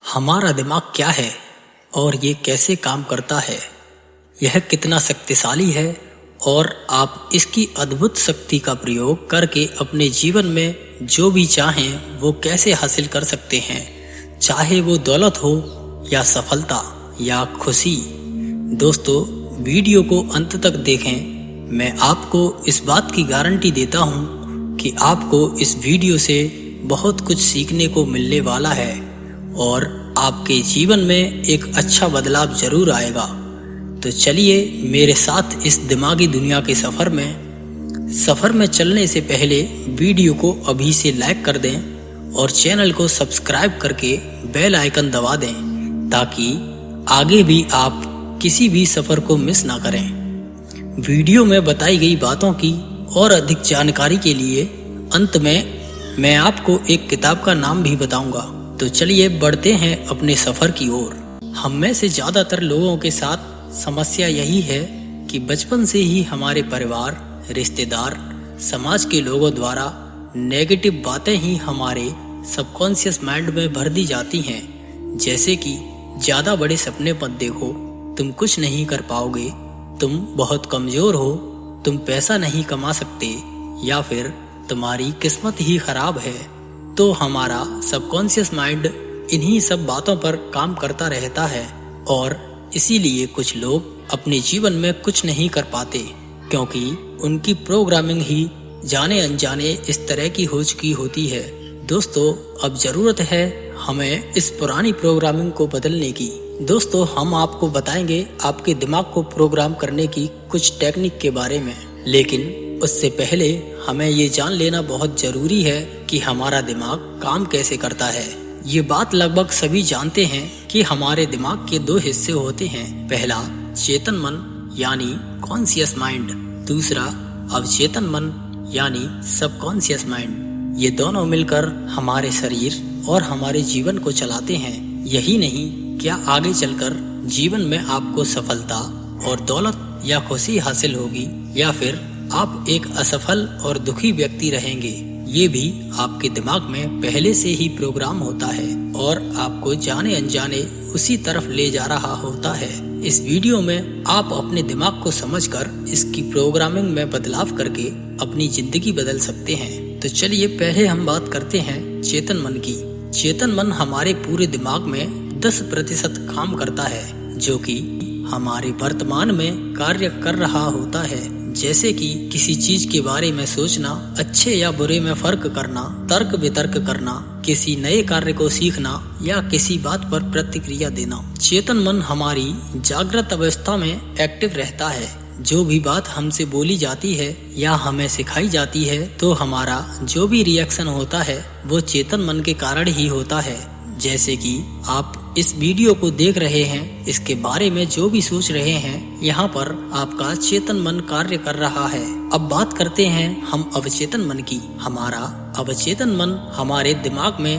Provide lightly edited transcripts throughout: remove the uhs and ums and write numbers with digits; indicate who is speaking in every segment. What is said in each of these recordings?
Speaker 1: हमारा दिमाग क्या है और ये कैसे काम करता है, यह कितना शक्तिशाली है और आप इसकी अद्भुत शक्ति का प्रयोग करके अपने जीवन में जो भी चाहें वो कैसे हासिल कर सकते हैं, चाहे वो दौलत हो या सफलता या खुशी। दोस्तों, वीडियो को अंत तक देखें। मैं आपको इस बात की गारंटी देता हूँ कि आपको इस वीडियो से बहुत कुछ सीखने को मिलने वाला है और आपके जीवन में एक अच्छा बदलाव जरूर आएगा। तो चलिए मेरे साथ इस दिमागी दुनिया के सफ़र में चलने से पहले वीडियो को अभी से लाइक कर दें और चैनल को सब्सक्राइब करके बेल आइकन दबा दें ताकि आगे भी आप किसी भी सफ़र को मिस ना करें। वीडियो में बताई गई बातों की और अधिक जानकारी के लिए अंत में मैं आपको एक किताब का नाम भी बताऊंगा। तो चलिए बढ़ते हैं अपने सफ़र की ओर। हम में से ज़्यादातर लोगों के साथ समस्या यही है कि बचपन से ही हमारे परिवार, रिश्तेदार, समाज के लोगों द्वारा नेगेटिव बातें ही हमारे सबकॉन्शियस माइंड में भर दी जाती हैं। जैसे कि ज़्यादा बड़े सपने मत देखो, तुम कुछ नहीं कर पाओगे, तुम बहुत कमज़ोर हो, तुम पैसा नहीं कमा सकते, या फिर तुम्हारी किस्मत ही खराब है। तो हमारा सबकॉन्शियस माइंड इन्हीं सब बातों पर काम करता रहता है और इसीलिए कुछ लोग अपने जीवन में कुछ नहीं कर पाते क्योंकि उनकी प्रोग्रामिंग ही जाने अनजाने इस तरह की हो चुकी होती है। दोस्तों, अब जरूरत है हमें इस पुरानी प्रोग्रामिंग को बदलने की। दोस्तों, हम आपको बताएंगे आपके दिमाग को प्रोग्राम करने की कुछ टेक्निक के बारे में, लेकिन उससे पहले हमें ये जान लेना बहुत जरूरी है कि हमारा दिमाग काम कैसे करता है। ये बात लगभग सभी जानते हैं कि हमारे दिमाग के दो हिस्से होते हैं। पहला चेतन मन यानी कॉन्शियस माइंड, दूसरा अवचेतन मन यानी सबकॉन्शियस माइंड। ये दोनों मिलकर हमारे शरीर और हमारे जीवन को चलाते हैं। यही नहीं, क्या आगे चलकर जीवन में आपको सफलता और दौलत या खुशी हासिल होगी या फिर आप एक असफल और दुखी व्यक्ति रहेंगे, ये भी आपके दिमाग में पहले से ही प्रोग्राम होता है और आपको जाने अनजाने उसी तरफ ले जा रहा होता है। इस वीडियो में आप अपने दिमाग को समझकर इसकी प्रोग्रामिंग में बदलाव करके अपनी जिंदगी बदल सकते हैं। तो चलिए पहले हम बात करते हैं चेतन मन की। चेतन मन हमारे पूरे दिमाग में 10% काम करता है जो कि हमारे वर्तमान में कार्य कर रहा होता है, जैसे कि किसी चीज के बारे में सोचना, अच्छे या बुरे में फर्क करना, तर्क वितर्क करना, किसी नए कार्य को सीखना या किसी बात पर प्रतिक्रिया देना। चेतन मन हमारी जागृत अवस्था में एक्टिव रहता है। जो भी बात हमसे बोली जाती है या हमें सिखाई जाती है तो हमारा जो भी रिएक्शन होता है वो चेतन मन के कारण ही होता है। जैसे कि आप इस वीडियो को देख रहे हैं, इसके बारे में जो भी सोच रहे हैं, यहाँ पर आपका चेतन मन कार्य कर रहा है। अब बात करते हैं हम अवचेतन मन की। हमारा अवचेतन मन हमारे दिमाग में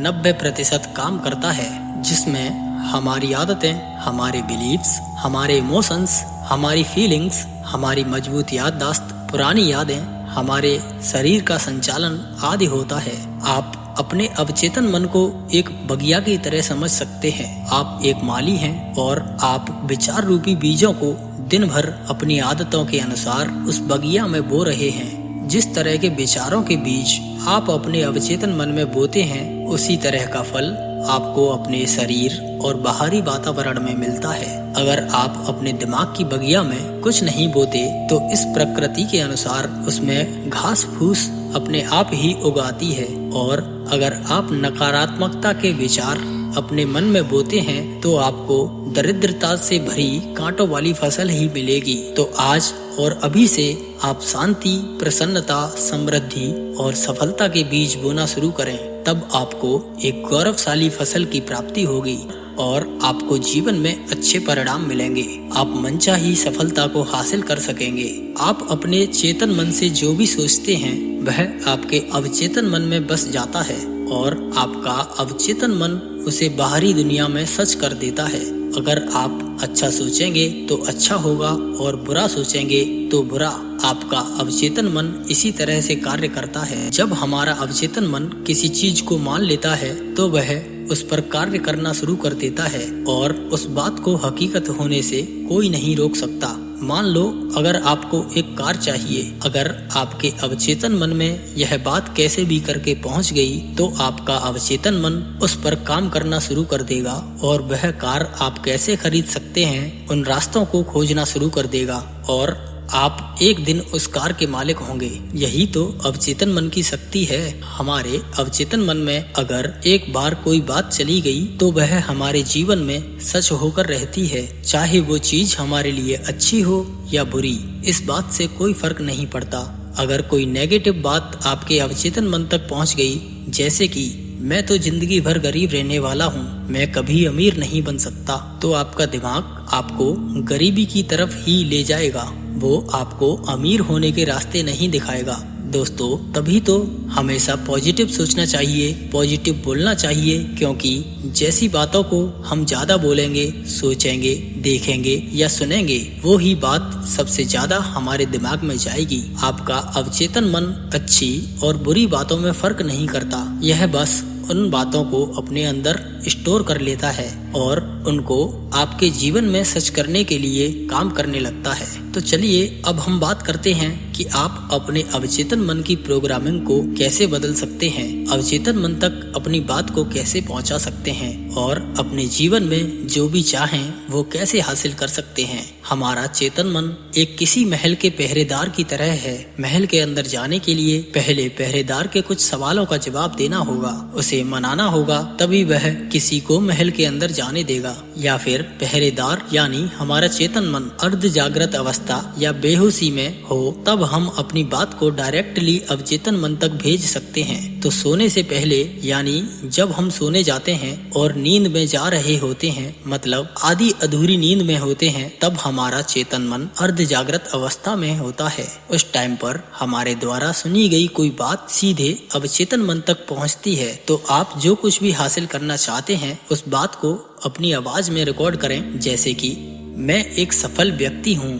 Speaker 1: 90% काम करता है, जिसमें हमारी आदतें, हमारे बिलीव्स, हमारे इमोशंस, हमारी फीलिंग्स, हमारी मजबूत याददाश्त, पुरानी यादें, हमारे शरीर का संचालन आदि होता है। आप अपने अवचेतन मन को एक बगिया की तरह समझ सकते हैं। आप एक माली हैं और आप विचार रूपी बीजों को दिन भर अपनी आदतों के अनुसार उस बगिया में बो रहे हैं। जिस तरह के विचारों के बीज आप अपने अवचेतन मन में बोते हैं, उसी तरह का फल आपको अपने शरीर और बाहरी वातावरण में मिलता है। अगर आप अपने दिमाग की बगिया में कुछ नहीं बोते तो इस प्रकृति के अनुसार उसमें घास फूस अपने आप ही उगाती है, और अगर आप नकारात्मकता के विचार अपने मन में बोते हैं तो आपको दरिद्रता से भरी कांटों वाली फसल ही मिलेगी। तो आज और अभी से आप शांति, प्रसन्नता, समृद्धि और सफलता के बीज बोना शुरू करें, तब आपको एक गौरवशाली फसल की प्राप्ति होगी और आपको जीवन में अच्छे परिणाम मिलेंगे। आप मनचाही सफलता को हासिल कर सकेंगे। आप अपने चेतन मन से जो भी सोचते हैं वह आपके अवचेतन मन में बस जाता है और आपका अवचेतन मन उसे बाहरी दुनिया में सच कर देता है। अगर आप अच्छा सोचेंगे तो अच्छा होगा और बुरा सोचेंगे तो बुरा। आपका अवचेतन मन इसी तरह से कार्य करता है। जब हमारा अवचेतन मन किसी चीज को मान लेता है तो वह उस पर कार्य करना शुरू कर देता है और उस बात को हकीकत होने से कोई नहीं रोक सकता। मान लो अगर आपको एक कार चाहिए, अगर आपके अवचेतन मन में यह बात कैसे भी करके पहुंच गई तो आपका अवचेतन मन उस पर काम करना शुरू कर देगा और वह कार आप कैसे खरीद सकते हैं उन रास्तों को खोजना शुरू कर देगा और आप एक दिन उस कार के मालिक होंगे। यही तो अवचेतन मन की शक्ति है। हमारे अवचेतन मन में अगर एक बार कोई बात चली गई तो वह हमारे जीवन में सच होकर रहती है, चाहे वो चीज हमारे लिए अच्छी हो या बुरी, इस बात से कोई फर्क नहीं पड़ता। अगर कोई नेगेटिव बात आपके अवचेतन मन तक पहुंच गई, जैसे कि मैं तो जिंदगी भर गरीब रहने वाला हूँ, मैं कभी अमीर नहीं बन सकता, तो आपका दिमाग आपको गरीबी की तरफ ही ले जाएगा, वो आपको अमीर होने के रास्ते नहीं दिखाएगा। दोस्तों, तभी तो हमेशा पॉजिटिव सोचना चाहिए, पॉजिटिव बोलना चाहिए, क्योंकि जैसी बातों को हम ज्यादा बोलेंगे, सोचेंगे, देखेंगे या सुनेंगे, वो ही बात सबसे ज्यादा हमारे दिमाग में जाएगी। आपका अवचेतन मन अच्छी और बुरी बातों में फर्क नहीं करता, यह बस उन बातों को अपने अंदर स्टोर कर लेता है और उनको आपके जीवन में सच करने के लिए काम करने लगता है। तो चलिए अब हम बात करते हैं कि आप अपने अवचेतन मन की प्रोग्रामिंग को कैसे बदल सकते हैं, अवचेतन मन तक अपनी बात को कैसे पहुंचा सकते हैं और अपने जीवन में जो भी चाहें वो कैसे हासिल कर सकते हैं। हमारा चेतन मन एक किसी महल के पहरेदार की तरह है। महल के अंदर जाने के लिए पहले पहरेदार के कुछ सवालों का जवाब देना होगा, उसे मनाना होगा, तभी वह किसी को महल के अंदर जाने देगा। या फिर पहरेदार यानी हमारा चेतन मन अर्ध जागृत अवस्था या बेहोशी में हो, तब हम अपनी बात को डायरेक्टली अवचेतन मन तक भेज सकते हैं। तो सोने से पहले यानी जब हम सोने जाते हैं और नींद में जा रहे होते हैं, मतलब आधी अधूरी नींद में होते हैं, तब हमारा चेतन मन अर्ध जागृत अवस्था में होता है। उस टाइम पर हमारे द्वारा सुनी गई कोई बात सीधे अवचेतन मन तक पहुंचती है। तो आप जो कुछ भी हासिल करना चाहते हैं उस बात को अपनी आवाज में रिकॉर्ड करें, जैसे कि मैं एक सफल व्यक्ति हूँ,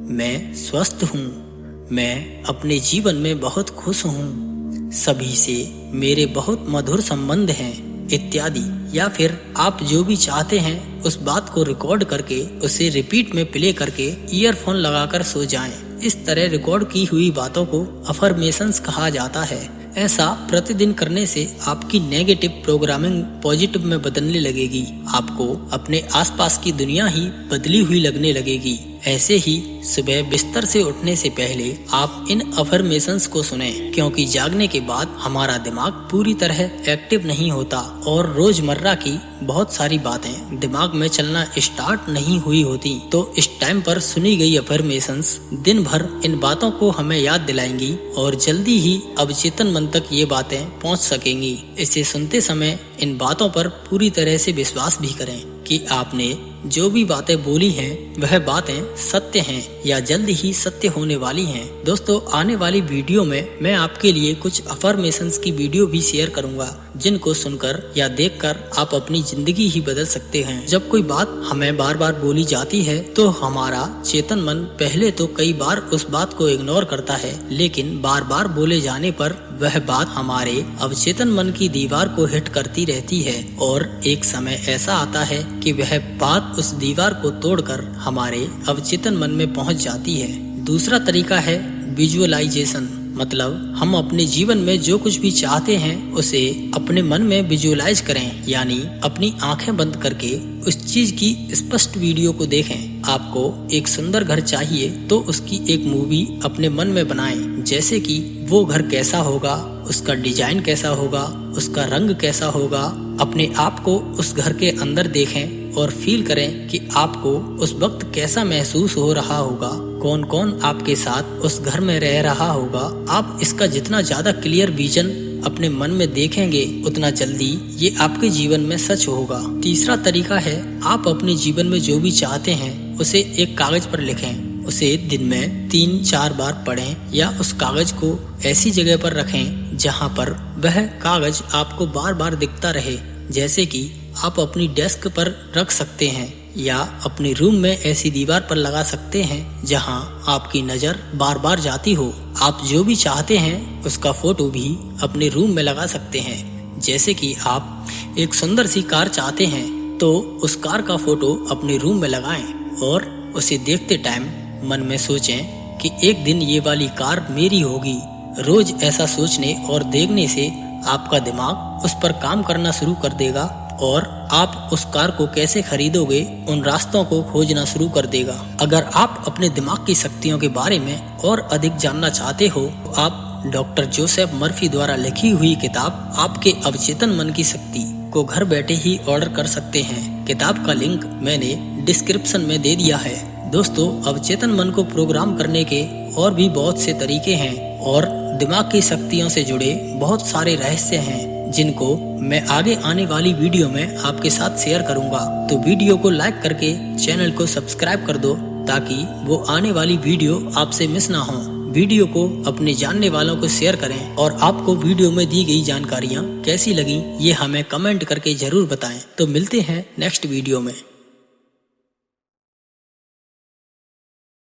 Speaker 1: मैं स्वस्थ हूँ, मैं अपने जीवन में बहुत खुश हूँ, सभी से मेरे बहुत मधुर संबंध हैं, इत्यादि। या फिर आप जो भी चाहते हैं उस बात को रिकॉर्ड करके उसे रिपीट में प्ले करके ईयरफोन लगाकर सो जाएं। इस तरह रिकॉर्ड की हुई बातों को अफर्मेशंस कहा जाता है। ऐसा प्रतिदिन करने से आपकी नेगेटिव प्रोग्रामिंग पॉजिटिव में बदलने लगेगी। आपको अपने आसपास की दुनिया ही बदली हुई लगने लगेगी। ऐसे ही सुबह बिस्तर से उठने से पहले आप इन अफर्मेशंस को सुने, क्योंकि जागने के बाद हमारा दिमाग पूरी तरह एक्टिव नहीं होता और रोजमर्रा की बहुत सारी बातें दिमाग में चलना स्टार्ट नहीं हुई होती। तो इस टाइम पर सुनी गई अफर्मेशंस दिन भर इन बातों को हमें याद दिलाएंगी और जल्दी ही अवचेतन मन तक ये बातें पहुंच सकेंगी। इसे सुनते समय इन बातों पर पूरी तरह से विश्वास भी करें कि आपने जो भी बातें बोली हैं वह बातें सत्य हैं या जल्द ही सत्य होने वाली हैं। दोस्तों, आने वाली वीडियो में मैं आपके लिए कुछ अफर्मेशंस की वीडियो भी शेयर करूंगा, जिनको सुनकर या देखकर आप अपनी जिंदगी ही बदल सकते हैं। जब कोई बात हमें बार बार बोली जाती है तो हमारा चेतन मन पहले तो कई बार उस बात को इग्नोर करता है, लेकिन बार बार बोले जाने पर वह बात हमारे अवचेतन मन की दीवार को हिट करती रहती है और एक समय ऐसा आता है कि वह बात उस दीवार को तोड़कर हमारे अवचेतन मन में पहुंच जाती है। दूसरा तरीका है विजुअलाइजेशन, मतलब हम अपने जीवन में जो कुछ भी चाहते हैं उसे अपने मन में विजुअलाइज करें, यानी अपनी आंखें बंद करके उस चीज की स्पष्ट वीडियो को देखें। आपको एक सुंदर घर चाहिए तो उसकी एक मूवी अपने मन में बनाएं, जैसे कि वो घर कैसा होगा, उसका डिजाइन कैसा होगा, उसका रंग कैसा होगा। अपने आप को उस घर के अंदर देखें और फील करें कि आपको उस वक्त कैसा महसूस हो रहा होगा, कौन कौन आपके साथ उस घर में रह रहा होगा। आप इसका जितना ज्यादा क्लियर विजन अपने मन में देखेंगे उतना जल्दी ये आपके जीवन में सच होगा। तीसरा तरीका है, आप अपने जीवन में जो भी चाहते हैं उसे एक कागज पर लिखें, उसे दिन में 3-4 बार पढ़ें या उस कागज को ऐसी जगह पर रखें जहां पर वह कागज आपको बार बार दिखता रहे, जैसे कि आप अपनी डेस्क पर रख सकते हैं या अपने रूम में ऐसी दीवार पर लगा सकते हैं जहां आपकी नजर बार बार जाती हो। आप जो भी चाहते हैं उसका फोटो भी अपने रूम में लगा सकते हैं। जैसे कि आप एक सुंदर सी कार चाहते हैं तो उस कार का फोटो अपने रूम में लगाएं और उसे देखते टाइम मन में सोचें कि एक दिन ये वाली कार मेरी होगी। रोज ऐसा सोचने और देखने से आपका दिमाग उस पर काम करना शुरू कर देगा और आप उस कार को कैसे खरीदोगे उन रास्तों को खोजना शुरू कर देगा। अगर आप अपने दिमाग की शक्तियों के बारे में और अधिक जानना चाहते हो तो आप डॉक्टर जोसेफ मर्फी द्वारा लिखी हुई किताब आपके अवचेतन मन की शक्ति को घर बैठे ही ऑर्डर कर सकते हैं। किताब का लिंक मैंने डिस्क्रिप्शन में दे दिया है। दोस्तों, अवचेतन मन को प्रोग्राम करने के और भी बहुत से तरीके हैं और दिमाग की शक्तियों से जुड़े बहुत सारे रहस्य हैं जिनको मैं आगे आने वाली वीडियो में आपके साथ शेयर करूंगा। तो वीडियो को लाइक करके चैनल को सब्सक्राइब कर दो ताकि वो आने वाली वीडियो आपसे मिस ना हो। वीडियो को अपने जानने वालों को शेयर करें और आपको वीडियो में दी गई जानकारियाँ कैसी लगी ये हमें कमेंट करके जरूर बताएं। तो मिलते हैं नेक्स्ट वीडियो में।